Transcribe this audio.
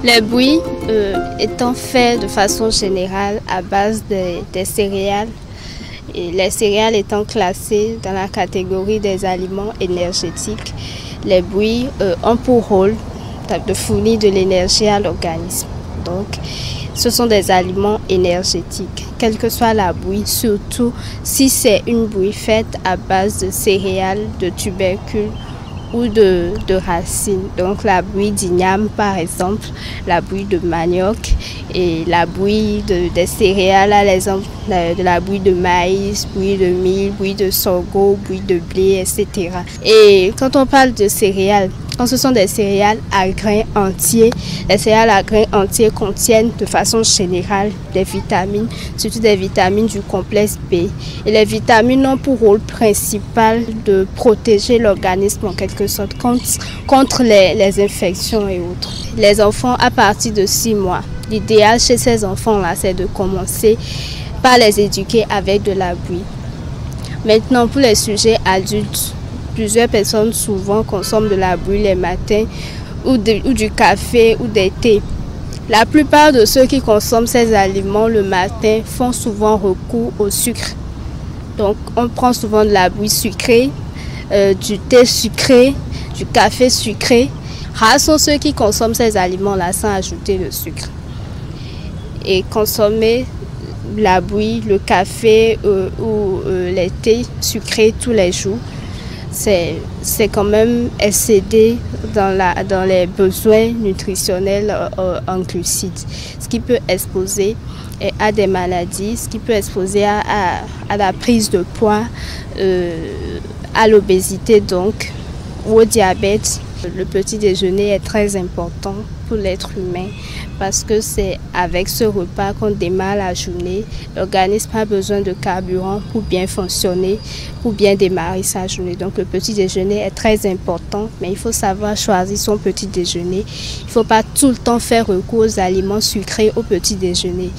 Les bouillies étant faits de façon générale à base des céréales, et les céréales étant classées dans la catégorie des aliments énergétiques, les bouillies ont pour rôle de fournir de l'énergie à l'organisme. Donc, ce sont des aliments énergétiques, quelle que soit la bouillie, surtout si c'est une bouillie faite à base de céréales, de tubercules ou de racines. Donc la bouillie d'igname par exemple, la bouillie de manioc et la bouillie des céréales, à l'exemple de la bouillie de maïs, bouillie de mil, bouillie de sorgho, bouillie de blé, etc. Et quand on parle de céréales, quand ce sont des céréales à grains entiers, les céréales à grains entiers contiennent de façon générale des vitamines, surtout des vitamines du complexe B. Et les vitamines ont pour rôle principal de protéger l'organisme en quelque sorte contre les infections et autres. Les enfants à partir de 6 mois, l'idéal chez ces enfants-là, c'est de commencer par les éduquer avec de la bouillie. Maintenant, pour les sujets adultes, plusieurs personnes souvent consomment de la bouillie les matins ou du café ou des thés. La plupart de ceux qui consomment ces aliments le matin font souvent recours au sucre. Donc on prend souvent de la bouillie sucrée, du thé sucré, du café sucré. Rares sont ceux qui consomment ces aliments-là sans ajouter le sucre. Et consommer la bouillie, le café ou les thés sucrés tous les jours, c'est quand même excéder dans les besoins nutritionnels en glucides, ce qui peut exposer à des maladies, ce qui peut exposer à la prise de poids, à l'obésité donc, ou au diabète. Le petit déjeuner est très important pour l'être humain parce que c'est avec ce repas qu'on démarre la journée. L'organisme a besoin de carburant pour bien fonctionner, pour bien démarrer sa journée. Donc le petit déjeuner est très important, mais il faut savoir choisir son petit déjeuner. Il ne faut pas tout le temps faire recours aux aliments sucrés au petit déjeuner.